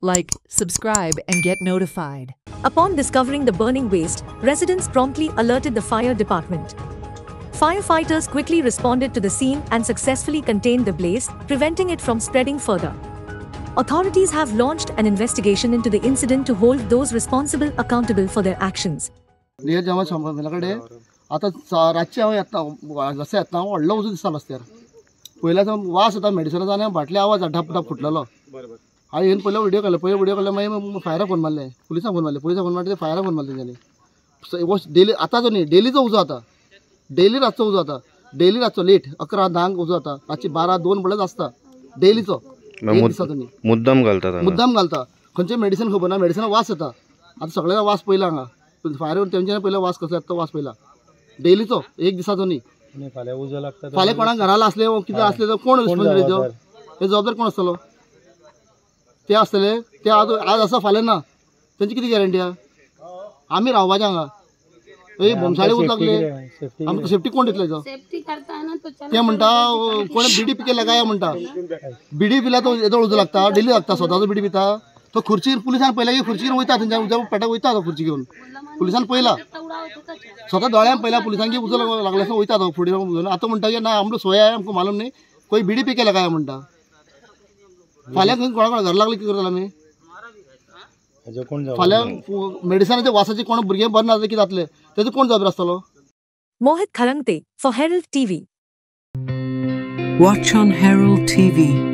Like, subscribe and get notified. Upon discovering the burning waste, residents promptly alerted the fire department. Firefighters quickly responded to the scene and successfully contained the blaze, preventing it from spreading further. Authorities have launched an investigation into the incident to hold those responsible accountable for their actions. आता रातचे हांव येता जसो येता व्हडलो उजो दिसता रस्त्यार पयल्याचो वास येता मेडिसिनाचो आनी फाटले आवाज ढप ढप फुटलेलो हांवें येवन पयलो व्हिडिओ काडलो मागीर फायराक फोन मारले पुलिसांक फोन मारले फायराक फोन मारले तेंच्यांनी डेली आतांचो न्ही डेलीचो उजो जाता डेली रातचो उजो जाता डेली रातचो लेट 11-10 उजो जाता रातची 12-2 म्हणल्यार आसता डेलीचो मुद्दाम घालता खंयचें मेडिसीन खबर ना मेडिसिना वास येता आतां सगळ्यांना वास पयला हांगा फायर तेंच्यानी पयला वास कसो येता तो वास पयला डेलीचो एक दिसाचो न्ही फाल्यां कोणाक घराला असले कितें असले तर कोण रिस्पॉन्सिबिलिटी हे जबाबदार कोण आसतलो ते आसतले ते आज आसा फाल्यां ना तेंची कितें गॅरंटी आहा आमी रावपाचें हांगा बोमसाळे उच लागले आमकां सेफ्टी कोण दितले ते म्हणटा कोण बिडी पिके लगाया म्हणटा बिडी पिल्या तो येदो उजो लागता डेली लागता स्वताचो बिडी पिता तो खुर्चीर पुलिसान पयला की खुर्चीर वयता थंयच्या उज्या पेटाक वयता तो खुर्ची घेवन पुलिसान पयला स्वता दोळ्यान पयला पुलिसान की उजो लागले वयता तो फुडें घेवन आतां म्हणटा की ना आमचो सोया है आमकां मालूम न्ही कोई बिडी पिके लगाया म्हणटा फाल्यां खंय कोणा घर लागले कितें करतले आमी फाल्यां मेडिसिनाच्या वासाची कोण भुरगे बरें ना कितें जातलें तेजो कोण जबाबदार आसतलो Mohit Kharangte for Herald TV. Watch on Herald TV.